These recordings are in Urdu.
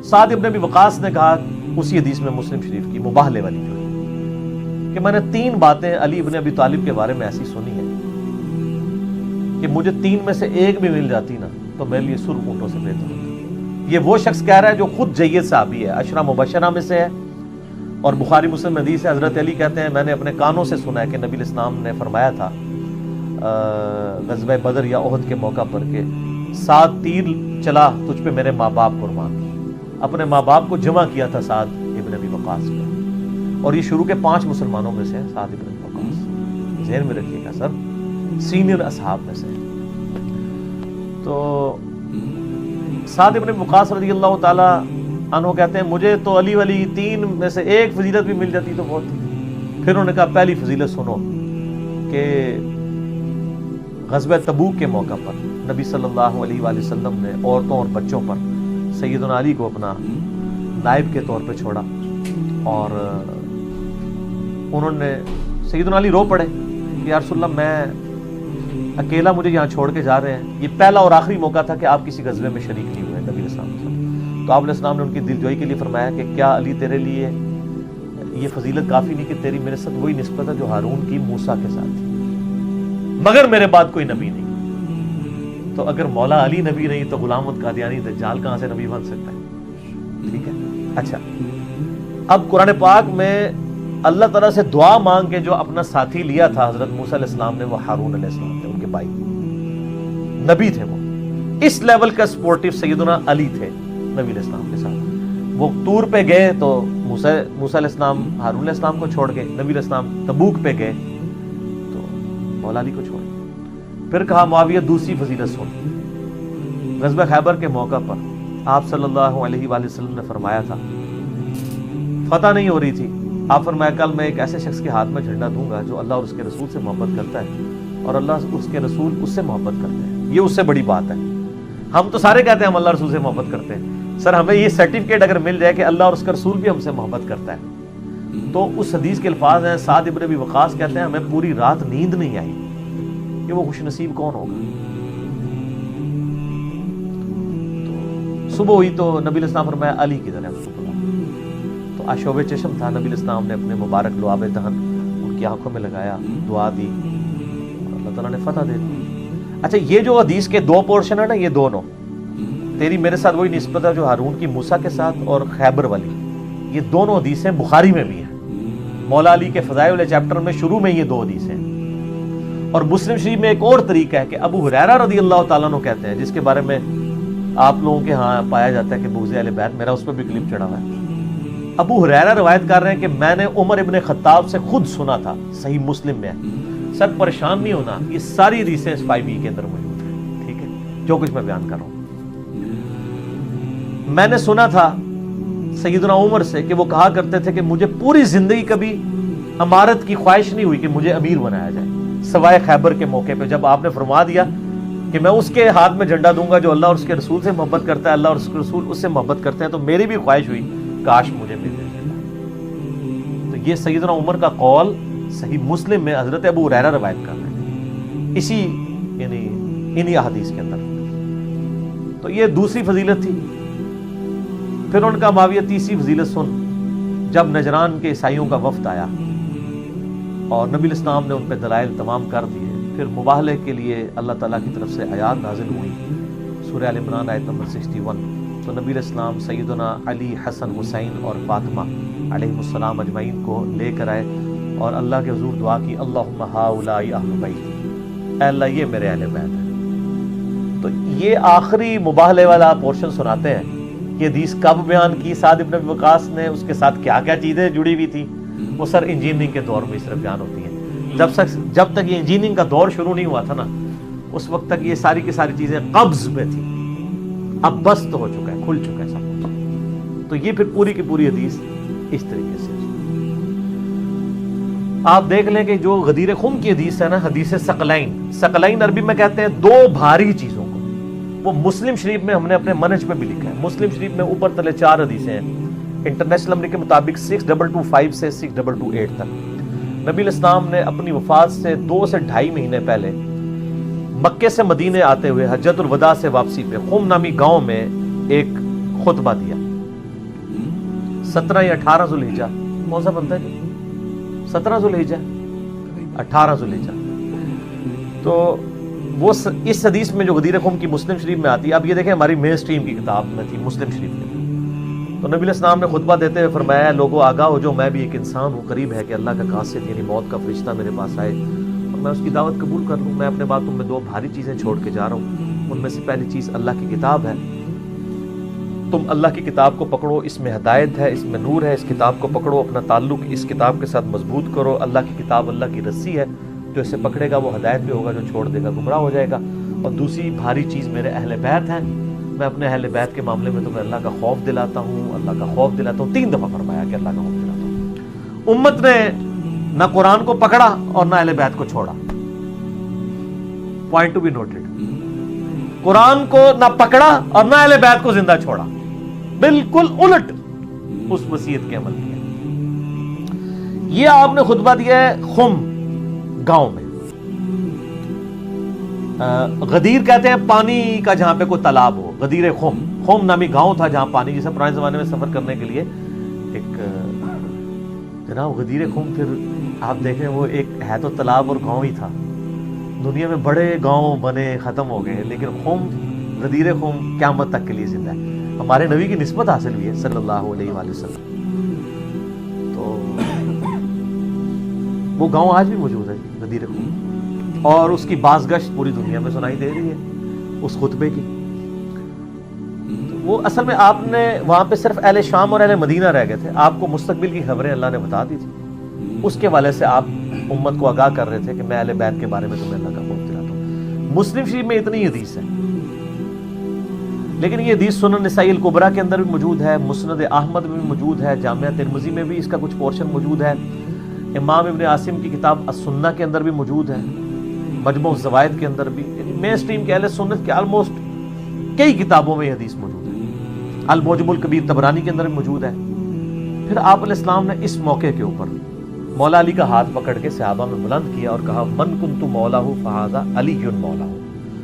سعد ابن ابی وقاص نے کہا اسی حدیث میں مسلم شریف کی مباہلے والی جو ہے کہ میں نے 3 باتیں علی ابن ابی طالب کے بارے میں ایسی سنی ہیں کہ مجھے 3 میں سے ایک بھی مل جاتی نا تو میرے لیے سرخ اونٹوں سے بہتر ہوتا۔ یہ وہ شخص کہہ رہا ہے جو خود جید صحابی ہے، عشرہ مبشرہ میں سے ہے، اور بخاری مسلم میں حدیث ہے، حضرت علی کہتے ہیں میں نے اپنے کانوں سے سنا ہے کہ نبی الاسلام نے فرمایا تھا غزوہ بدر یا احد کے موقع پر کہ 7 تیر چلا تجھ پہ میرے ماں باپ قربان، اپنے ماں باپ کو جمع کیا تھا سعد ابن ابی وقاص پہ، اور یہ شروع کے 5 مسلمانوں میں سے سعد ابن ابی وقاص، ذہن میں رکھیے گا سر، سینئر اصحاب میں سے۔ تو سعد ابن ابی وقاص رضی اللہ تعالی عنہ کہتے ہیں مجھے تو علی ولی 3 میں سے ایک فضیلت بھی مل جاتی تو بہت تھی۔ پھر انہوں نے کہا پہلی فضیلت سنو کہ غزوہ تبوک کے موقع پر نبی صلی اللہ علیہ وآلہ وسلم نے عورتوں اور بچوں پر سیدنا علی کو اپنا نائب کے طور پہ چھوڑا، اور انہوں نے سیدنا علی رو پڑے کہ یا رسول اللہ میں اکیلا مجھے یہاں چھوڑ کے جا رہے ہیں، یہ پہلا اور آخری موقع تھا کہ آپ کسی غزوے میں شریک نہیں ہوئے نبی علیہ السلام۔ تو آپ علیہ السلام نے ان کی دلجوئی کے لیے فرمایا کہ کیا علی تیرے لیے یہ فضیلت کافی نہیں کہ تیری میرے ساتھ وہی نسبت ہے جو ہارون کی موسیٰ کے ساتھ تھی، مگر میرے بعد کوئی نبی نہیں۔ تو اگر مولا علی نبی نہیں تو غلام احمد قادیانی دجال کہاں سے نبی بن سکتا ہے؟ ٹھیک ہے، اچھا اب قرآن پاک میں اللہ تعالیٰ سے دعا مانگ کے جو اپنا ساتھی لیا تھا حضرت موسیٰ علیہ السلام نے، وہ ہارون علیہ السلام تھے، ان کے بھائی نبی تھے، وہ اس لیول کا سپورٹیو سیدنا علی تھے نبی علیہ السلام کے ساتھ۔ وہ طور پہ گئے تو موسیٰ علیہ السلام ہارون علیہ السلام کو چھوڑ گئے، نبی علیہ السلام تبوک پہ گئے تو مولا علی کو چھوڑ گئے۔ پھر کہا معاویہ دوسری فضیلت سن، غزوہ خیبر کے موقع پر آپ صلی اللہ علیہ وآلہ وسلم نے فرمایا تھا، فتح نہیں ہو رہی تھی، آپ فرمایا کل میں ایک ایسے شخص کے ہاتھ میں جھنڈا دوں گا جو اللہ اور اس کے رسول سے محبت کرتا ہے اور اللہ اس کے رسول اس سے محبت کرتے ہیں، یہ اس سے بڑی بات ہے۔ ہم تو سارے کہتے ہیں ہم اللہ رسول سے محبت کرتے ہیں، سر ہمیں یہ سرٹیفکیٹ اگر مل جائے کہ اللہ اور اس کا رسول بھی ہم سے محبت کرتا ہے، تو اس حدیث کے الفاظ ہیں، سعد ابن ابی وقاص کہتے ہیں ہمیں پوری رات نیند نہیں آئی کہ وہ خوش نصیب کون ہوگا۔ تو صبح ہوئی تو نبی علیہ السلام فرمایا علی کی طرف، تو آشوب چشم تھا، نبی علیہ السلام نے اپنے مبارک لعاب دہن ان کی آنکھوں میں لگایا، دعا دی، اور اللہ تعالیٰ نے فتح دے دی۔ اچھا یہ جو حدیث کے 2 پورشن ہیں نا، یہ دونوں تیری میرے ساتھ وہی نسبت ہے جو ہارون کی موسیٰ کے ساتھ، اور خیبر والی، یہ دونوں حدیثیں بخاری میں بھی ہیں، مولا علی کے فضائل والے چیپٹر میں شروع میں یہ 2 حدیثیں ہیں۔ اور مسلم شریف میں ایک اور طریقہ ہے کہ ابو ہریرہ رضی اللہ تعالیٰ عنہ کہتے ہیں، جس کے بارے میں آپ لوگوں کے ہاں پایا جاتا ہے کہ بغض اہل بیت، میرا اس پہ بھی کلپ چڑھا ہوا ہے۔ ابو ہریرہ روایت کر رہے ہیں کہ میں نے عمر ابن خطاب سے خود سنا تھا، صحیح مسلم میں ہے، سر پریشان نہیں ہونا، یہ ساری حدیثیں اس 5E کے اندر موجود ہیں، ٹھیک ہے، جو کچھ میں بیان کر رہا ہوں۔ میں نے سنا تھا سیدنا عمر سے کہ وہ کہا کرتے تھے کہ مجھے پوری زندگی کبھی امارت کی خواہش نہیں ہوئی کہ مجھے امیر بنایا جائے، سوائے خیبر کے موقع پہ جب آپ نے فرما دیا کہ میں اس کے ہاتھ میں جھنڈا دوں گا جو اللہ اور اس کے رسول سے محبت کرتا ہے، اللہ اور اس کے رسول اس سے محبت کرتے ہیں، تو میری بھی خواہش ہوئی کاش مجھے مل جائے۔ تو یہ سیدنا عمر کا قول صحیح مسلم میں حضرت ابو ہریرہ روایت کر رہے ہیں، اسی یعنی انہی احادیث کے اندر۔ تو یہ دوسری فضیلت تھی۔ پھر ان کا معاویہ تیسری فضیلت سن، جب نجران کے عیسائیوں کا وفد آیا اور نبی الاسلام نے ان پہ دلائل تمام کر دیے، پھر مباہلے کے لیے اللہ تعالیٰ کی طرف سے آیات نازل ہوئی، سورہ آل عمران آیت نمبر 61۔ تو نبی علیہ السلام سیدنا علی، حسن، حسین اور فاطمہ علیہ السلام اجمعین کو لے کر آئے اور اللہ کے حضور دعا کی، اللہم ہؤلاء اہل بیت، اے اللہ یہ میرے اہل بیت ہیں۔ تو یہ آخری مباہلے والا پورشن سناتے ہیں کہ حدیث کب بیان کی سعد ابن ابی وقاص نے، اس کے ساتھ کیا کیا چیزیں جڑی ہوئی تھی، وہ سر انجینئرنگ کے دور میں صرف بیان ہوتی ہیں۔ جب تک یہ انجینئرنگ کا دور شروع نہیں ہوا تھا نا، اس وقت تک یہ ساری کی ساری چیزیں قبض میں تھی، اب بست ہو چکا ہے، کھل چکا ہے سب کچھ۔ تو یہ پھر پوری کی پوری حدیث اس طریقے سے آپ دیکھ لیں کہ جو غدیر خم کی حدیث ہے نا، حدیث ثقلین عربی میں کہتے ہیں 2 بھاری چیزوں کو، وہ مسلم شریف میں ہم نے اپنے منہج میں بھی لکھا ہے۔ مسلم شریف میں اوپر تلے 4 حدیثیں ہیں، انٹرنیشنل نمبر کے مطابق 6225 سے 6228 تک۔ نبی علیہ السلام نے اپنی وفات سے 2 سے 2.5 مہینے پہلے مکے سے مدینے آتے ہوئے حجۃ الوداع سے واپسی پہ خم نامی گاؤں میں ایک خطبہ دیا، 17 یا 18 ذوالحجہ کون سا بنتا ہے جی؟ 17 ذوالحجہ 18 ذوالحجہ. تو وہ اس حدیث میں جو غدیر خم کی مسلم شریف میں آتی ہے. اب یہ دیکھیں ہماری مین سٹریم کی کتاب میں تھی مسلم شریف میں. تو نبی علیہ السلام نے خطبہ دیتے ہوئے فرمایا لوگوں آگاہ ہو جو میں بھی ایک انسان ہوں, قریب ہے کہ اللہ کا قاصد یعنی موت کا فرشتہ میرے پاس آئے اور میں اس کی دعوت قبول کر لوں. میں اپنے بعد تم میں 2 بھاری چیزیں چھوڑ کے جا رہا ہوں. ان میں سے پہلی چیز اللہ کی کتاب ہے. تم اللہ کی کتاب کو پکڑو, اس میں ہدایت ہے, اس میں نور ہے. اس کتاب کو پکڑو, اپنا تعلق اس کتاب کے ساتھ مضبوط کرو. اللہ کی کتاب اللہ کی رسی ہے, جو اسے پکڑے گا وہ ہدایت پہ ہوگا, جو چھوڑ دے گا گمراہ ہو جائے گا. اور دوسری بھاری چیز میرے اہل بیت ہیں. میں اپنے اہل بیت کے معاملے میں تمہیں اللہ کا خوف دلاتا ہوں, اللہ کا خوف دلاتا ہوں. 3 دفعہ فرمایا کہ اللہ کا خوف دلاتا ہوں. امت نے نہ قرآن کو پکڑا اور نہ اہل بیت کو چھوڑا. Point to be noted. قرآن کو نہ پکڑا اور نہ اہل بیت کو زندہ چھوڑا. بالکل الٹ اس وصیت کے عمل کیا. یہ آپ نے خطبہ دیا ہے خم گاؤں میں. غدیر کہتے ہیں پانی کا جہاں پہ کوئی تالاب ہو. غدیر خم, خم نامی گاؤں تھا جہاں پانی, جیسے پرانے زمانے میں سفر کرنے کے لیے ایک جناب غدیر خم. پھر آپ دیکھیں وہ ایک ہے تو تالاب اور گاؤں ہی تھا. دنیا میں بڑے گاؤں بنے ختم ہو گئے, لیکن خم غدیر خم قیامت تک کے لیے زندہ ہے. ہمارے نبی کی نسبت حاصل ہوئی ہے صلی اللہ علیہ وآلہ وسلم. تو وہ گاؤں آج بھی موجود ہے غدیر خم, اور اس کی بازگشت پوری دنیا میں سنائی دے رہی ہے اس خطبے کی. وہ اصل میں آپ نے وہاں پہ صرف اہل شام اور اہل مدینہ رہ گئے تھے. آپ کو مستقبل کی خبریں اللہ نے بتا دی تھی. اس کے والے سے آپ امت کو آگاہ کر رہے تھے کہ میں اہل بیت کے بارے میں تمہیں اللہ کا خوف دلاتا ہوں. مسلم شریف میں اتنی حدیث ہے, لیکن یہ حدیث سنن نسائی الکبریٰ کے اندر بھی موجود ہے, مسند احمد میں بھی موجود ہے, جامعہ ترمذی میں بھی اس کا کچھ پورشن موجود ہے, امام ابن عاصم کی کتاب السنہ کے اندر بھی موجود ہے, مجموع الزوائد کے اندر بھی. مین سٹریم کے اہل سنت کے آلموسٹ کئی کتابوں میں یہ حدیث موجود ہے. المعجم الکبیر طبرانی کے اندر بھی موجود ہے. پھر آپ علیہ السلام نے اس موقع کے اوپر مولا علی کا ہاتھ پکڑ کے صحابہ میں بلند کیا اور کہا من کنت مولہ فہذا علی مولہ.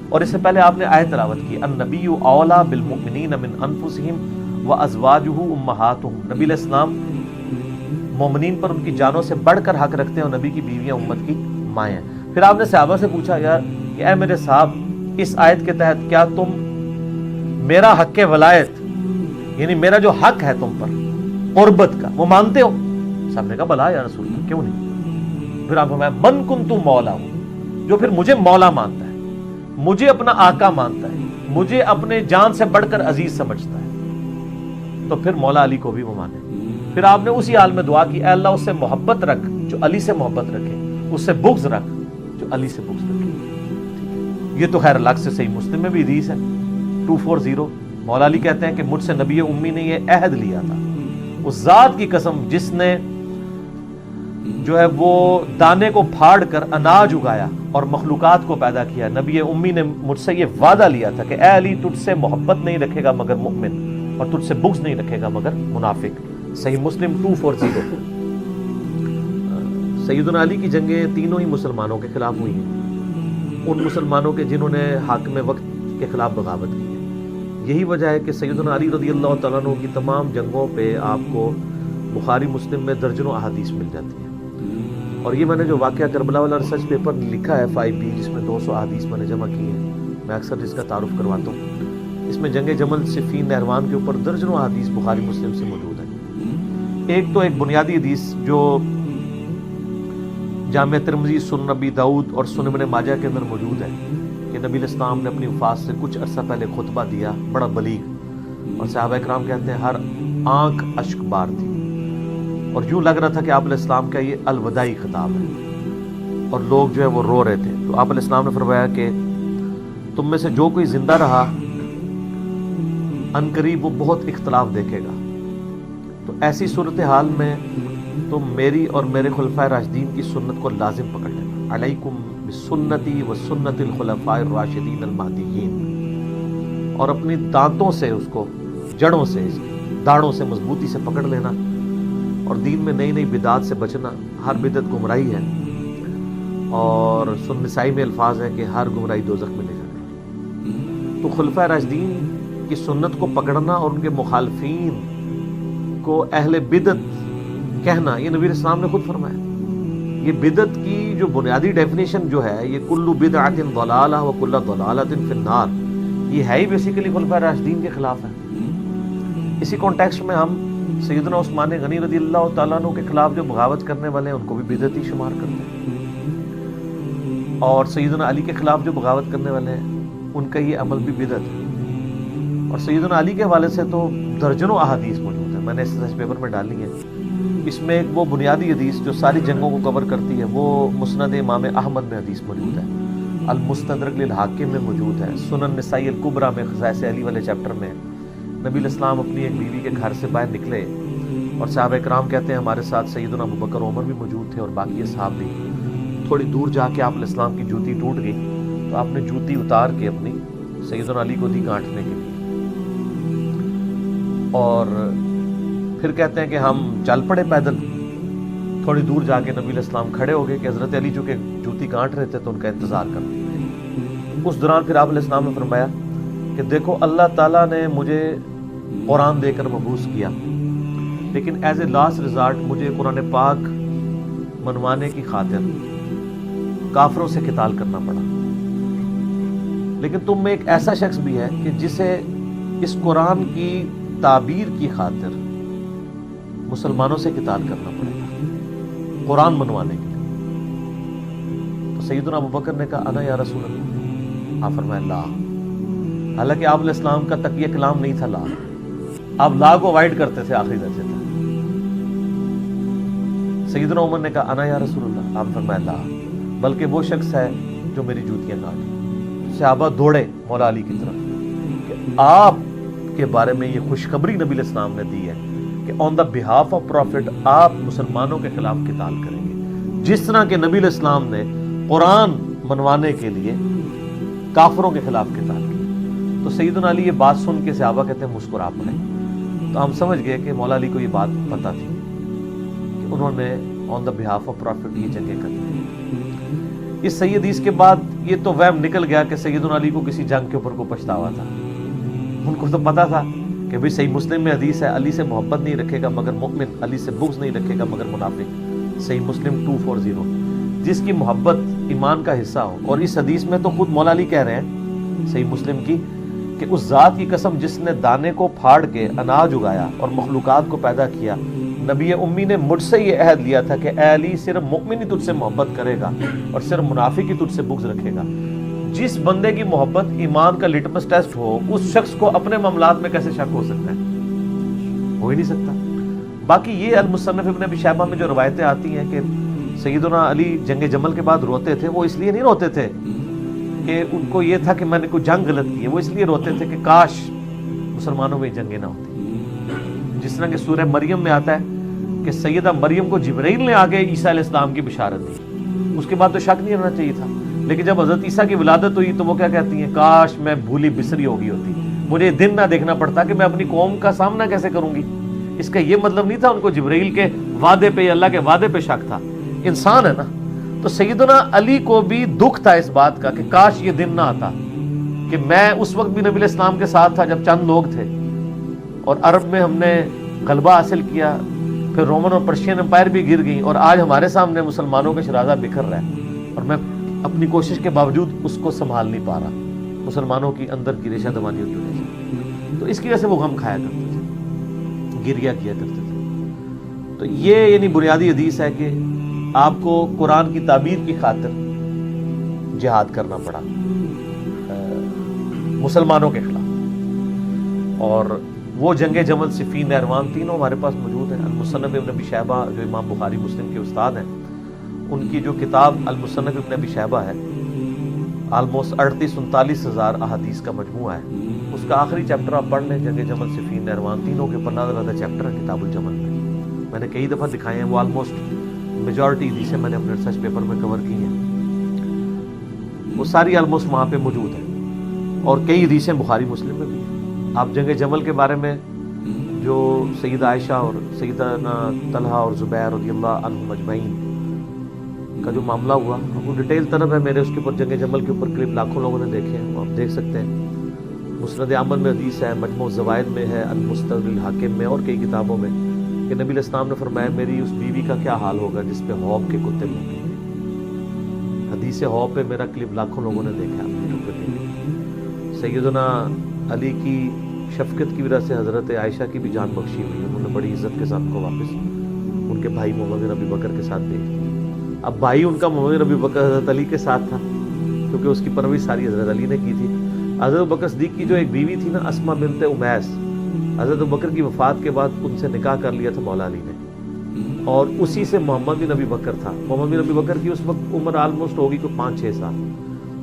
اور اس سے پہلے آپ نے آیت تلاوت کی النبی اولیٰ بالمؤمنین من انفسہم وازواجہ امہاتہم. نبی علیہ السلام مومنین پر ان کی جانوں سے بڑھ کر حق رکھتے ہیں اور نبی کی بیویاں امت کی مائیں ہیں. پھر آپ نے صحابہ سے پوچھا یار کہ اے میرے صاحب اس آیت کے تحت کیا تم میرا حق ولایت یعنی میرا جو حق ہے تم پر قربت کا وہ مانتے ہو؟ صاحب نے کہا بلا یا رسول اللہ کیوں نہیں. پھر آپ فرمایا من کنت مولا ہوں, جو پھر مجھے مولا مانتا ہے, مجھے اپنا آقا مانتا ہے, مجھے اپنے جان سے بڑھ کر عزیز سمجھتا ہے, تو پھر مولا علی کو بھی وہ مانے. پھر آپ نے اسی حال میں دعا کی اے اللہ اس سے محبت رکھ جو علی سے محبت رکھے, اس سے بغض رکھ جو علی سے بغض رکھے. یہ تو خیر الگ سے صحیح مسلم میں بھی حدیث ہے 240. مولا علی کہتے ہیں کہ مجھ سے نبی امی نے یہ عہد لیا تھا, اس ذات کی قسم جس نے جو ہے وہ دانے کو پھاڑ کر اناج اگایا اور مخلوقات کو پیدا کیا, نبی امی نے مجھ سے یہ وعدہ لیا تھا کہ اے علی تجھ سے محبت نہیں رکھے گا مگر مؤمن, اور تجھ سے بغض نہیں رکھے گا مگر منافق. صحیح مسلم 240. سیدنا علی کی جنگیں تینوں ہی مسلمانوں کے خلاف ہوئی ہیں, ان مسلمانوں کے جنہوں نے حاکم وقت کے خلاف بغاوت کی ہے. یہی وجہ ہے کہ سیدنا علی رضی اللہ تعالیٰ عنہ کی تمام جنگوں پہ آپ کو بخاری مسلم میں درجنوں احادیث مل جاتی ہیں. اور یہ میں نے جو واقعہ کربلا والا ریسرچ پیپر لکھا ہے 5B جس میں 200 احادیث میں نے جمع کی ہیں, میں اکثر اس کا تعارف کرواتا ہوں. اس میں جنگ جمل صفین نہروان کے اوپر درجنوں احادیث بخاری مسلم سے موجود ہے. ایک تو ایک بنیادی حدیث جو جامعہ ترمذی, سنن نبی داؤد اور سنن ابن ماجہ کے اندر موجود ہے کہ نبی علیہ السلام نے اپنی وفات سے کچھ عرصہ پہلے خطبہ دیا بڑا بلیغ, اور صحابہ کرام کہتے ہیں ہر آنکھ اشک بار تھی اور یوں لگ رہا تھا کہ آپ علیہ السلام کا یہ الوداعی خطاب ہے اور لوگ جو ہے وہ رو رہے تھے. تو آپ علیہ السلام نے فرمایا کہ تم میں سے جو کوئی زندہ رہا عنقریب وہ بہت اختلاف دیکھے گا, تو ایسی صورتحال میں تم میری اور میرے خلفائے راشدین کی سنت کو لازم پکڑ لینا. علیکم بسنتی و سنت الخلفاء الراشدین المہدیین, اور اپنی دانتوں سے اس کو جڑوں سے اس کی داڑھوں سے مضبوطی سے پکڑ لینا, اور دین میں نئی نئی بدعات سے بچنا. ہر بدعت گمراہی ہے, اور سنن نسائی میں الفاظ ہے کہ ہر گمراہی دوزخ میں لے جاتی. تو خلفائے راشدین کی سنت کو پکڑنا اور ان کے مخالفین کو اہل بدعت کہنا یہ نبی اسلام نے خود فرمایا. یہ بدعت کی جو بنیادی ڈیفینیشن جو ہے یہ کل بدعت ضلالہ و کل ضلالۃ فی النار، یہ ہے ہی بیسیکلی خلفائے راشدین کے خلاف ہے. اسی کانٹیکسٹ میں ہم سیدنا عثمان غنی رضی اللہ تعالیٰ عنہ کے خلاف جو بغاوت کرنے والے ہیں ان کو بھی بدعتی شمار کرتے ہیں، اور سیدنا علی کے خلاف جو بغاوت کرنے والے ہیں ان کا یہ عمل بھی بدعت ہے. اور سیدنا علی کے حوالے سے تو درجنوں احادیث موجود ہیں، میں نے اس پیپر میں ڈالی ہیں. اس میں ایک وہ بنیادی حدیث جو ساری جنگوں کو کور کرتی ہے وہ مسند امام احمد میں حدیث موجود ہے، المستدرک للحاکم میں موجود ہے، سنن نسائی الکبریٰ میں خصائص علی والے چیپٹر میں نبی الاسلام اپنی ایک بیوی کے گھر سے باہر نکلے اور صحابہ کرام کہتے ہیں ہمارے ساتھ سیدنا ابوبکر عمر بھی موجود تھے اور باقی اصحاب بھی. تھوڑی دور جا کے آپ الاسلام کی جوتی ٹوٹ گئی تو آپ نے جوتی اتار کے اپنی سیدنا علی کو دی گانٹھنے کے لیے، اور پھر کہتے ہیں کہ ہم چل پڑے پیدل. تھوڑی دور جا کے نبی الاسلام کھڑے ہو گئے کہ حضرت علی چونکہ جوتی گانٹ رہے تھے تو ان کا انتظار کرتے. اس دوران پھر آپ علیہ السلام نے فرمایا کہ دیکھو اللہ تعالیٰ نے مجھے قرآن دے کر مبعوث کیا، لیکن ایز اے لاسٹ ریزارٹ مجھے قرآن پاک منوانے کی خاطر کافروں سے قتال کرنا پڑا. لیکن تم میں ایک ایسا شخص بھی ہے کہ جسے اس قرآن کی تعبیر کی خاطر مسلمانوں سے قتال کرنا پڑے گا قرآن منوانے کے لیے. تو سیدنا ابوبکر نے کہا انا یا رسول اللہ. آپ فرمایا لا. حالانکہ آپ علیہ السلام کا تقیہ کلام نہیں تھا لا، آپ لا کو اوائڈ کرتے تھے آخری درجے تک. سیدنا عمر نے کہا انا یا رسول اللہ. آپ فرمایا لا، بلکہ وہ شخص ہے جو میری جوتیاں کاٹے. صحابہ دوڑے مولا علی کی طرف کہ آپ کے بارے میں یہ خوشخبری نبی علیہ السلام نے دی ہے کہ آن دا بہاف آف پروفٹ آپ مسلمانوں کے خلاف قتال کریں گے، جس طرح کہ نبی علیہ السلام نے قرآن منوانے کے لیے کافروں کے خلاف قتال کیا. تو سیدنا علی یہ بات سن کے صحابہ کہتے ہیں مسکرا پڑے. تو ہم سمجھ گئے کہ مولا علی کو یہ بات پتہ تھی کہ انہوں نے آن دا بہاف آف پروفٹ یہ جنگیں کریں. اس صحیح حدیث کے بعد یہ تو وہم نکل گیا کہ سیدنا علی کو کسی جنگ کے اوپر کو پچھتاوا تھا. ان کو تو پتا تھا کہ بھئی صحیح مسلم میں حدیث ہے علی سے محبت نہیں رکھے گا مگر مؤمن، علی سے بغض نہیں رکھے گا مگر منافق. صحیح مسلم 240. جس کی محبت ایمان کا حصہ ہو. اور اس حدیث میں تو خود مولا علی کہہ رہے ہیں صحیح مسلم کی کہ اس ذات کی قسم جس نے دانے کو پھاڑ کے اناج اگایا اور مخلوقات کو پیدا کیا، نبی امی نے مجھ سے یہ عہد لیا تھا کہ اے علی صرف مؤمن ہی تجھ سے محبت کرے گا اور صرف منافق ہی تجھ سے بغض رکھے گا. جس بندے کی محبت ایمان کا لٹمس ٹیسٹ ہو اس شخص کو اپنے معاملات میں کیسے شک ہو سکتا ہے؟ ہو ہی نہیں سکتا. باقی یہ المصنف ابن ابی شیبہ میں جو روایتیں آتی ہیں کہ سیدنا علی جنگ جمل کے بعد روتے تھے، وہ اس لیے نہیں روتے تھے کہ ان کو یہ تھا کہ میں نے کوئی جنگ غلط کی ہے، وہ اس لیے روتے تھے کہ کاش مسلمانوں میں جنگیں نہ ہوتی. جس طرح کہ سورہ مریم میں آتا ہے کہ سیدہ مریم کو جبرائیل نے آگے عیسیٰ علیہ السلام کی بشارت دی، اس کے بعد تو شک نہیں ہونا چاہیے تھا. لیکن جب حضرت عیسیٰ کی ولادت ہوئی تو وہ کیا کہتی ہیں، کاش میں بھولی بسری ہو گئی ہوتی، مجھے دن نہ دیکھنا پڑتا کہ میں اپنی قوم کا سامنا کیسے کروں گی. اس کا یہ مطلب نہیں تھا ان کو جبرائیل کے وعدے پہ، اللہ کے وعدے پہ شک تھا. انسان ہے نا. تو سیدنا علی کو بھی دکھ تھا اس بات کا کہ کاش یہ دن نہ آتا کہ میں اس وقت بھی نبی علیہ السلام کے ساتھ تھا جب چند لوگ تھے اور عرب میں ہم نے غلبہ حاصل کیا، پھر رومن اور پرشین امپائر بھی گر گئیں اور آج ہمارے سامنے مسلمانوں کا شرازہ بکھر رہا ہے اور میں اپنی کوشش کے باوجود اس کو سنبھال نہیں پا رہا مسلمانوں کی اندر کی ریشہ دمانیوں کی وجہ سے. تو اس کی وجہ سے وہ غم کھایا کرتے تھے، گریا کیا کرتے تھے. تو یہ یعنی بنیادی حدیث ہے کہ آپ کو قرآن کی تعبیر کی خاطر جہاد کرنا پڑا مسلمانوں کے خلاف. اور وہ جنگ جمل، صفین، نہروان تینوں ہمارے پاس موجود ہیں. المصنف ابن ابی شیبہ جو امام بخاری مسلم کے استاد ہیں، ان کی جو کتاب المصنف ابن ابی شیبہ ہے آلموسٹ 38-39 ہزار احادیث کا مجموعہ ہے. اس کا آخری چیپٹر آپ پڑھ لیں، جنگ جمل، صفین، نہروان تینوں کے اوپر زیادہ چیپٹر ہے کتاب الجمل میں. میں نے کئی دفعہ دکھائے ہیں، وہ آلموسٹ میجورٹی حدیثیں میں نے اپنے ریسرچ پیپر میں کور کی ہیں، وہ ساری آلموسٹ وہاں پہ موجود ہیں. اور کئی حدیثیں بخاری مسلم میں بھی ہیں. آپ جنگ جمل کے بارے میں جو سیدہ عائشہ اور سیدنا طلحہ اور زبیر رضی اللہ عنہم اجمعین کا جو معاملہ ہوا، وہ ڈیٹیل طلب ہے میرے اس کے اوپر، جنگ جمل کے اوپر کلپ لاکھوں لوگوں نے دیکھے ہیں، آپ دیکھ سکتے ہیں. مسند احمد میں حدیث ہے، مجموع الزوائد میں ہے، المستدرک للحاکم میں اور کئی کتابوں میں. کہ نبی علیہ السلام نے فرمایا میری اس بیوی کا کیا حال ہوگا جس پہ حوض کے کتے بھونکیں گے. حدیث حوض پہ میرا کلپ لاکھوں لوگوں نے دیکھا یوٹیوب پہ. سیدنا علی کی شفقت کی وجہ سے حضرت عائشہ کی بھی جان بخشی ہوئی. انہوں نے بڑی عزت کے ساتھ کو واپس ان کے بھائی محمد نبی بکر کے ساتھ بھیج دیا. اب بھائی ان کا محمد نبی بکر حضرت علی کے ساتھ تھا کیونکہ اس کی پرورش ساری حضرت علی نے کی تھی. حضرت بکر صدیق کی جو ایک بیوی تھی نا اسما بنت امیس, حضرت بکر کی وفات کے بعد ان سے نکاح کر لیا تھا مولا علی نے, اور اسی سے محمد بن نبی بکر تھا. محمد بن نبی بکر کی اس وقت عمر آلموسٹ ہوگی کوئی 5-6 سال.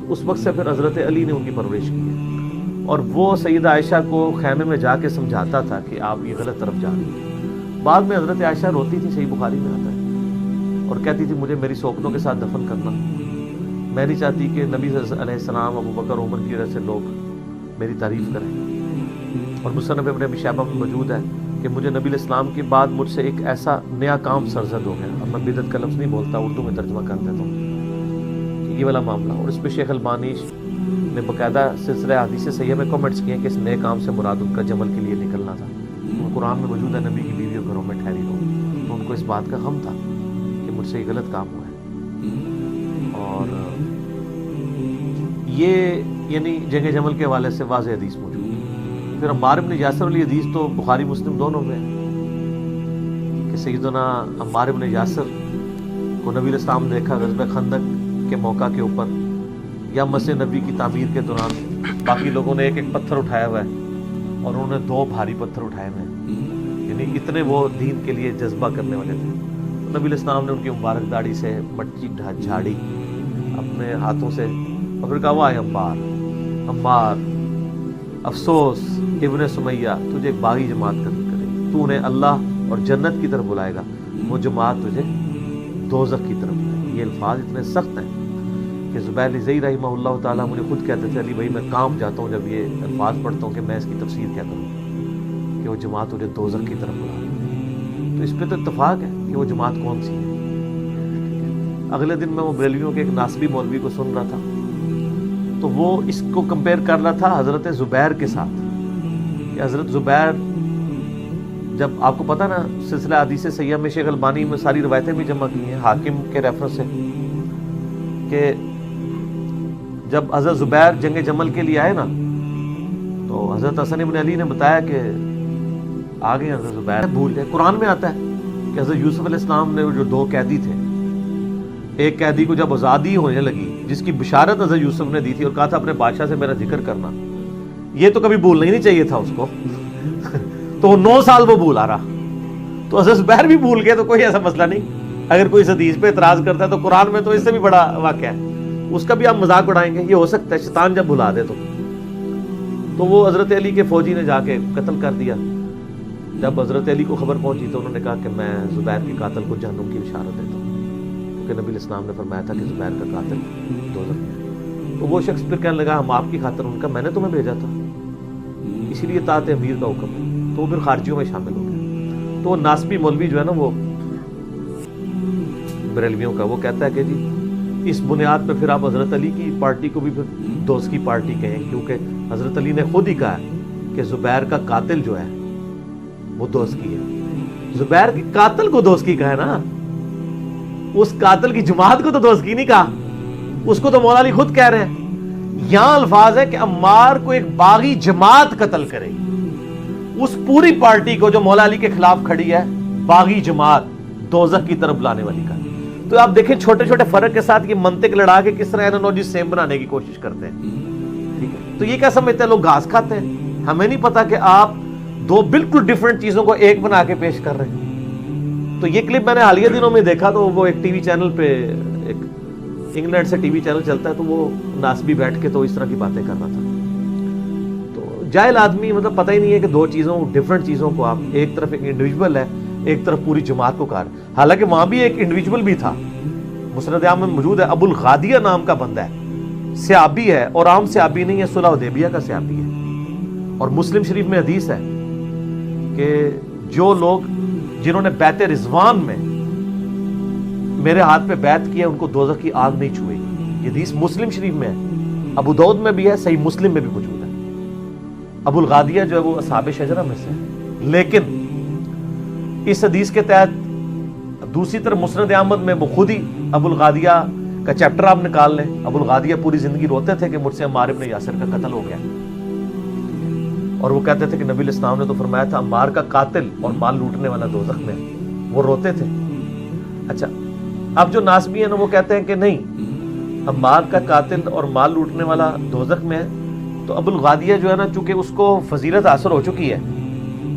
اس وقت سے پھر حضرت علی نے ان کی پرورش کی ہے, اور وہ سیدہ عائشہ کو خیمے میں جا کے سمجھاتا تھا کہ آپ یہ غلط طرف جا رہی ہیں. بعد میں حضرت عائشہ روتی تھی, صحیح بخاری میں آتا ہے, اور کہتی تھی مجھے میری سوکنوں کے ساتھ دفن کرنا, میں نہیں چاہتی کہ نبی علیہ السلام ابو بکر عمر کی وجہ سے لوگ میری تعریف کریں. اور مصنف ابن ابی شیبہ میں موجود ہے کہ مجھے نبی علیہ السلام کے بعد مجھ سے ایک ایسا نیا کام سرزد ہو گیا. اب میں بدعت کا لفظ نہیں بولتا, اردو میں ترجمہ کر دیتا ہوں, یہ والا معاملہ. اور اس پہ شیخ البانی نے باقاعدہ سلسلہ حدیث صحیحہ میں کمنٹس کیے کہ اس نئے کام سے مراد ان کا جمل کے لیے نکلنا تھا. قرآن میں موجود ہے نبی کی بیویوں گھروں میں ٹھہری ہو, تو ان کو اس بات کا غم تھا کہ مجھ سے یہ غلط کام ہوا ہے. اور یہ یعنی جنگ جمل کے حوالے سے واضح حدیث موجود ہے. پھر عمار بن یاسر والی حدیث تو بخاری مسلم دونوں میں ہے کہ سیدنا عمار بن یاسر کو نبی علیہ السلام نے دیکھا غزوہ خندق کے موقع کے اوپر یا مسجد نبی کی تعمیر کے دوران. باقی لوگوں نے ایک ایک پتھر اٹھایا ہوا ہے اور انہوں نے 2 بھاری پتھر اٹھائے ہوئے ہیں, یعنی اتنے وہ دین کے لیے جذبہ کرنے والے تھے. نبی علیہ السلام نے ان کی مبارک داڑھی سے مٹی جھاڑی اپنے ہاتھوں سے, اور پھر کہا وائے عمار افسوس ابن سمیہ تجھے ایک باغی جماعت قتل کرے گی, تو انہیں اللہ اور جنت کی طرف بلائے گا, وہ جماعت تجھے دوزخ کی طرف بلائے گی. یہ الفاظ اتنے سخت ہیں کہ زبیر زئی رحمہ اللہ تعالیٰ مجھے خود کہتے تھے علی بھائی میں کام جاتا ہوں جب یہ الفاظ پڑھتا ہوں کہ میں اس کی تفسیر کیا کروں کہ وہ جماعت تجھے دوزخ کی طرف بلائے گی. تو اس پہ تو اتفاق ہے کہ وہ جماعت کون سی ہے. اگلے دن میں وہ بریلویوں کے ایک ناسبی مولوی کو سن رہا تھا, تو وہ اس کو کمپیئر کر رہا تھا حضرت زبیر کے ساتھ کہ حضرت زبیر, جب آپ کو پتہ نا سلسلہ حدیث صحیحہ میں شیخ البانی میں ساری روایتیں بھی جمع کی ہیں حاکم کے ریفرنس سے کہ جب حضرت زبیر جنگ جمل کے لیے آئے نا تو حضرت حسن ابن علی نے بتایا کہ آگے حضرت زبیر بھول گئے. قرآن میں آتا ہے کہ حضرت یوسف علیہ السلام نے جو 2 قیدی تھے, ایک قیدی کو جب آزادی ہونے لگی جس کی بشارت حضرت یوسف نے دی تھی اور کہا تھا اپنے بادشاہ سے میرا ذکر کرنا, یہ تو کبھی بھولنا ہی نہیں چاہیے تھا اس کو تو 9 سال وہ بھولا رہا. تو حضرت زبیر بھی بھول گئے, تو کوئی ایسا مسئلہ نہیں. اگر کوئی اس حدیث پہ اعتراض کرتا ہے تو قرآن میں تو اس سے بھی بڑا واقعہ ہے, اس کا بھی آپ مذاق اڑائیں گے. یہ ہو سکتا ہے شیطان جب بھلا دے تو وہ حضرت علی کے فوجی نے جا کے قتل کر دیا. جب حضرت علی کو خبر پہنچی تو انہوں نے کہا کہ میں زبیر کے قاتل کو جہنم کی بشارت دیتا ہوں, کیونکہ نبی علیہ السلام نے فرمایا تھا کہ زبیر کا قاتل دوزخ میں. تو وہ شخص پھر کہنے لگا ہم آپ کی خاطر, ان کا میں نے تمہیں بھیجا تھا اسی لیے اطاعت امیر کا حکم ہے. تو وہ پھر خارجیوں میں شامل ہو گیا. تو وہ ناسبی مولوی جو ہے نا وہ بریلویوں کا, وہ کہتا ہے کہ جی اس بنیاد پہ پھر آپ حضرت علی کی پارٹی کو بھی پھر دوست کی پارٹی کہیں, کیونکہ حضرت علی نے خود ہی کہا ہے کہ زبیر کا قاتل جو ہے وہ دوست کی ہے. زبیر کے قاتل کو دوست کی کہا ہے نا, اس قاتل کی جماعت کو تو دوست کی نہیں کہا, اس کو تو مولا علی خود کہہ رہے ہیں. یہاں الفاظ ہے کہ عمار کو ایک باغی جماعت قتل کرے گی, اس پوری پارٹی کو جو مولا علی کے خلاف کھڑی ہے باغی جماعت دوزخ کی طرف لانے والی کا. تو آپ دیکھیں چھوٹے چھوٹے فرق کے ساتھ یہ منطق لڑا کے کس طرح اینالوجی سیم بنانے کی کوشش کرتے ہیں. ٹھیک ہے, تو یہ کیا سمجھتے ہیں لوگ گھاس کھاتے ہیں. ہمیں نہیں پتا کہ آپ 2 بالکل ڈیفرنٹ چیزوں کو ایک بنا کے پیش کر رہے ہیں. تو یہ کلپ میں نے حالیہ دنوں میں دیکھا, تو وہ ایک ٹی وی چینل پہ, ایک انگلینڈ سے ٹی وی چینل چلتا ہے, تو وہ ناسبی بیٹھ کے تو اس طرح کی باتیں کر رہا تھا. تو جاہل آدمی مطلب پتہ ہی نہیں ہے کہ 2 چیزوں ڈیفرنٹ چیزوں کو آپ ایک طرف ایک انڈیویجول ہے, ایک طرف پوری جماعت کو کہا. حالانکہ وہاں بھی ایک انڈیویجول بھی تھا, مسند احمد میں موجود ہے, ابو الغادیہ نام کا بندہ ہے, صحابی ہے, اور عام صحابی نہیں ہے, صلح حدیبیہ کا صحابی ہے. اور مسلم شریف میں حدیث ہے کہ جو لوگ جنہوں نے بیعت رضوان میں میرے ہاتھ پہ بیعت کیا ان کو دوزخ کی آگ نہیں چھوئے گی. یہ حدیث مسلم شریف میں ہے, ابو داؤد میں بھی ہے, صحیح مسلم میں بھی موجود ہے. ابو الغادیہ جو ہے وہ اصحاب شجرہ میں سے ہے, لیکن اس حدیث کے تحت دوسری طرف مسند احمد میں وہ خود ہی ابو الغادیہ کا چیپٹر آپ نکال لیں. ابو الغادیہ پوری زندگی روتے تھے کہ مجھ سے عمار ابن یاسر کا قتل ہو گیا, اور وہ کہتے تھے کہ نبی علیہ السلام نے تو فرمایا تھا عمار کا قاتل اور مال لوٹنے والا دوزخ میں. وہ روتے تھے. اچھا, اب جو ناسبی ہیں نا وہ کہتے ہیں کہ نہیں, عمار کا قاتل اور مال لوٹنے والا دوزخ میں ہے, تو ابو الغادیہ جو ہے نا چونکہ اس کو فضیلت حاصل ہو چکی ہے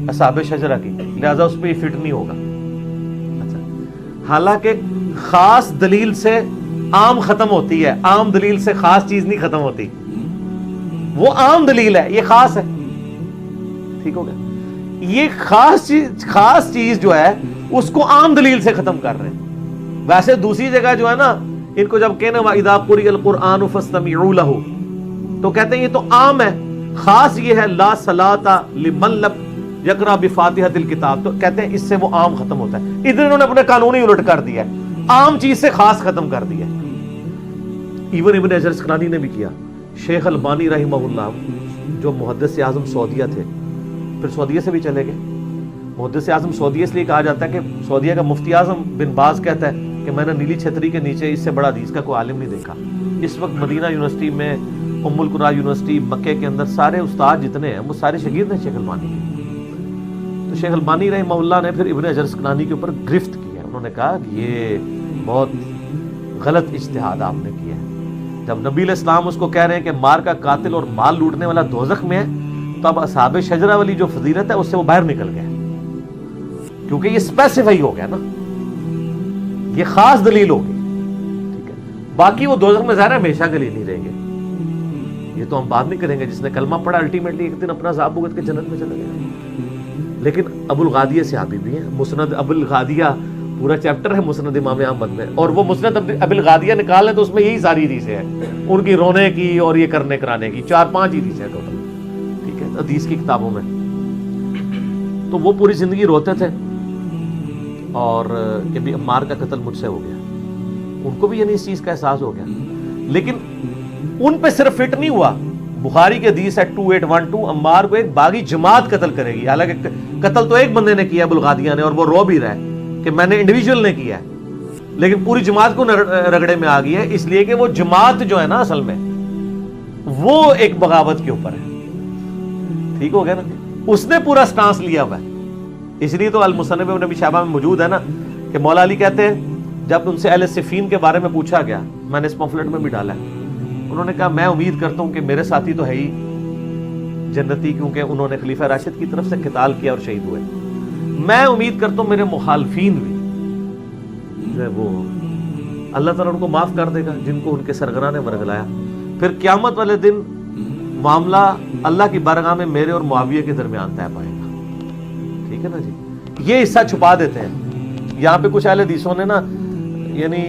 اصحاب شجرہ کی, لہذا اس پہ یہ فٹ نہیں ہوگا. اچھا, حالانکہ خاص دلیل سے عام ختم ہوتی ہے, عام دلیل سے خاص چیز نہیں ختم ہوتی. وہ عام دلیل ہے, یہ خاص ہے. ٹھیک ہو گیا. یہ خاص چیز جو ہے اس کو عام دلیل سے ختم کر رہے ہیں. ویسے دوسری جگہ جو ہے نا, ان کو جب کہنا وَإِذَا قُرِئَ الْقُرْآنُ فَاسْتَمِعُوا لَهُ, تو کہتے ہیں یہ تو عام ہے. خاص یہ ہے لا صلاۃ لمن لم یقرأ بفاتحۃ الکتاب, تو کہتے ہیں اس سے وہ عام ختم ہوتا ہے. ادھر انہوں نے اپنے قانون ہی الٹ کر دیا ہے, عام چیز سے خاص ختم کر دیا ہے. ایون ابن حجر اسقلانی نے بھی کیا. شیخ البانی رحمہ اللہ جو محدث اعظم سعودیہ تھے, پھر سعودیہ سے بھی چلے گئے. محدث اعظم سعودیہ اس لیے کہا جاتا ہے کہ سعودیہ کا مفتی اعظم بن باز کہتا ہے کہ میں نے نیلی چھتری کے نیچے اس سے بڑا حدیث کا کوئی عالم نہیں دیکھا. اس وقت مدینہ یونیورسٹی میں, ام القرا یونیورسٹی مکے کے اندر سارے استاد جتنے ہیں وہ سارے شاگرد ہیں شیخ البانی کے. تو شیخ البانی رحمہ اللہ نے پھر ابن حجر اسقلانی کے اوپر گرفت کیا. انہوں نے کہا کہ یہ بہت غلط اجتہاد آپ نے کیا ہے. جب نبی علیہ السلام اس کو کہہ رہے ہیں کہ مار کا قاتل اور مال لوٹنے والا دوزخ میں ہے, تو اب اصحاب شجرہ والی جو فضیلت ہے اس سے وہ باہر نکل گئے, کیونکہ یہ اسپیسیفائی ہو گیا نا, یہ خاص دلیل ہوگی. ٹھیک ہے, باقی وہ دوزخ میں ظاہر ہمیشہ کے لیے نہیں رہیں گے, یہ تو ہم بات نہیں کریں گے. جس نے کلمہ پڑھا الٹیمیٹلی ایک دن اپنا عذاب بھگت کے جنت میں چلا گیا. لیکن ابو الغادیہ صحابی بھی ہیں. مسند ابو الغادیہ پورا چیپٹر ہے مسند امام احمد میں, اور وہ مسند ابو الغادیہ نکال لیں تو اس میں یہی ساری حدیثیں ہیں, ان کی رونے کی اور یہ کرنے کرانے کی 4-5 حدیثیں ہیں ٹوٹل. ٹھیک ہے, حدیث کی کتابوں میں. تو وہ پوری زندگی روتے تھے اور کہ بھی عمار کا قتل مجھ سے ہو گیا. ان کو بھی یعنی اس چیز کا احساس ہو گیا, لیکن ان پہ صرف فٹ نہیں ہوا. بخاری کے حدیث ہے 2812, عمار کو ایک باغی جماعت قتل کرے گی. حالانکہ قتل تو ایک بندے نے کیا ابو الغادیہ نے, اور وہ رو بھی رہا ہے کہ میں نے انڈیویجول نے کیا ہے, لیکن پوری جماعت کو رگڑے میں آ گئی ہے, اس لیے کہ وہ جماعت جو ہے نا اصل میں وہ ایک بغاوت کے اوپر ہے. ٹھیک ہو گیا نا, اس نے پورا سٹانس لیا ہوا ہے. اس لیے تو المصنف ابن ابی شیبہ میں موجود ہے نا کہ مولا علی کہتے ہیں جب ان سے اہل صفین کے بارے میں پوچھا گیا, میں نے اس پمفلٹ میں بھی ڈالا ہے, انہوں نے کہا میں امید کرتا ہوں کہ میرے ساتھی تو ہے ہی جنتی, کیونکہ انہوں نے خلیفہ راشد کی طرف سے قتال کیا اور شہید ہوئے. میں امید کرتا ہوں میرے مخالفین بھی جو ہے وہ اللہ تعالیٰ ان کو معاف کر دے گا جن کو ان کے سرغنہ نے ورگلایا. پھر قیامت والے دن معاملہ اللہ کی بارگاہ میں میرے اور معاویہ کے درمیان طے پائے گا. ٹھیک ہے نا جی, یہ حصہ چھپا دیتے ہیں. یہاں پہ کچھ اہل حدیثوں نے نا یعنی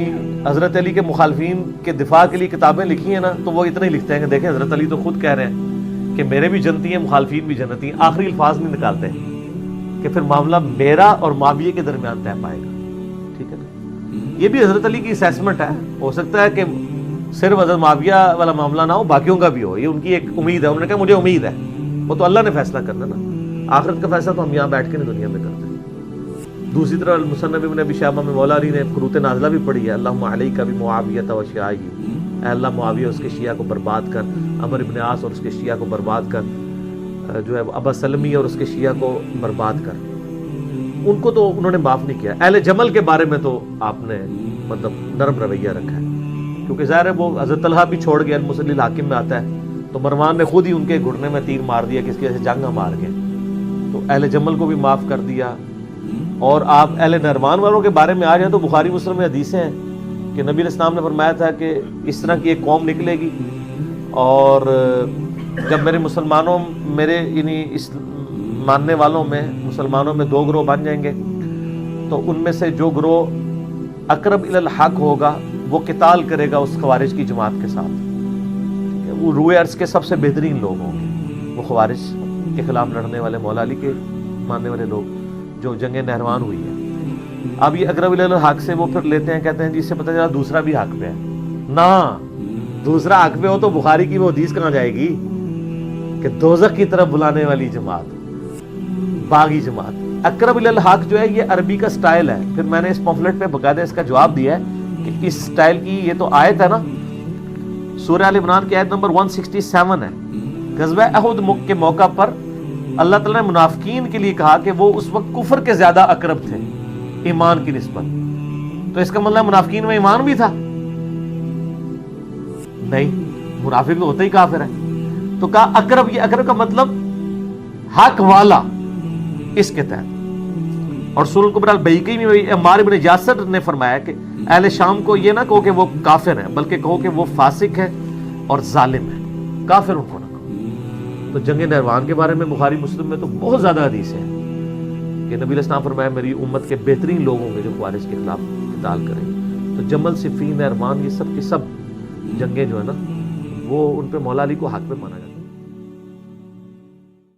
حضرت علی کے مخالفین کے دفاع کے لیے کتابیں لکھی ہیں نا, تو وہ اتنا ہی لکھتے ہیں کہ دیکھیں حضرت علی تو خود کہہ رہے ہیں کہ میرے بھی جنتی ہیں, مخالفین بھی جنتی ہیں. آخری الفاظ نہیں نکالتے کہ پھر معاملہ میرا اور معاویہ کے درمیان طے پائے گا. ٹھیک ہے نا, یہ بھی حضرت علی کی اسیسمنٹ ہے. ہو سکتا ہے کہ صرف حضرت معاویہ والا معاملہ نہ ہو, باقیوں کا بھی ہو. یہ ان کی ایک امید ہے. انہوں نے کہا مجھے امید ہے, وہ تو اللہ نے فیصلہ کرنا نا, آخرت کا فیصلہ تو ہم یہاں بیٹھ کے نہیں دنیا میں کرتے ہیں. دوسری طرف المصنف ابن ابی شیبہ میں مولا علی نے قنوت نازلہ بھی پڑھی ہے, اللہم علیک بمعاویہ و شیعہ, اے اللہ معاویہ اس کے شیعہ کو برباد کر, عمر ابن عاص اور اس کے شیعہ کو برباد کر, جو ہے ابا سلمی اور اس کے شیعہ کو برباد کر. ان کو تو انہوں نے معاف نہیں کیا. اہل جمل کے بارے میں تو آپ نے مطلب نرم رویہ رکھا ہے, کیونکہ ظاہر ہے وہ حضرت طلحہ بھی چھوڑ گیا, المصلی الحاکم میں آتا ہے, تو مروان نے خود ہی ان کے گھٹنے میں تیر مار دیا کہ اس کی وجہ سے جنگ ہم ہار گئے. تو اہل جمل کو بھی معاف کر دیا. اور آپ اہل نہروان والوں کے بارے میں آ جائیں تو بخاری مسلم میں حدیثیں ہیں کہ نبی علیہ السلام نے فرمایا تھا کہ اس طرح کی ایک قوم نکلے گی, اور جب میرے یعنی اس ماننے والوں میں مسلمانوں میں 2 گروہ بن جائیں گے, تو ان میں سے جو گروہ اقرب الی الحق ہوگا وہ قتال کرے گا اس خوارج کی جماعت کے ساتھ. وہ روئے عرض کے سب سے بہترین لوگ ہوں گے, وہ خوارج کے خلاف لڑنے والے مولا علی کے ماننے والے لوگ جو جنگ نہروان ہوئی ہے. اب یہ اقرب الی الحق سے وہ پھر لیتے ہیں, کہتے ہیں جس سے پتہ چلا دوسرا بھی حق پہ ہے. نہ دوسرا حق پہ ہو تو بخاری کی وہ حدیث کہاں جائے گی کہ دوزخ کی طرف بلانے والی جماعت, باغی جماعت. اقرب الی الحق جو ہے یہ عربی کا سٹائل ہے. پھر میں نے اس پمفلٹ پہ باقاعدہ اس کا جواب دیا ہے کہ اس سٹائل کی یہ تو آیت ہے نا, سورہ آل عمران کی آیت نمبر 167 ہے. غزوہ احد کے موقع پر اللہ تعالیٰ نے منافقین کے لیے کہا کہ وہ اس وقت کفر کے زیادہ اقرب تھے ایمان کی نسبت. تو اس کا مطلب منافقین میں ایمان بھی تھا؟ نہیں, منافق تو ہوتا ہی کافر ہے. تو کہا اقرب, یہ اقرب کا مطلب حق والا اس کے تحت. اور سورۃ الکبریٰ البیہقی میں عمار بن یاسر نے فرمایا کہ اہل شام کو یہ نہ کہو کہ وہ کافر ہیں, بلکہ کہو کہ وہ فاسق ہے اور ظالم ہے, کافر ان کو نہ کہو. تو جنگ نہروان کے بارے میں بخاری مسلم میں تو بہت زیادہ حدیث ہے کہ نبی علیہ السلام فرمایا میری امت کے بہترین لوگ ہوں گے جو خوارج کے خلاف قتال کریں. تو جمل, صفین, نہروان, یہ سب کے سب جنگیں جو ہے نا وہ ان پہ مولا علی کو حق پہ مانا جاتا ہے.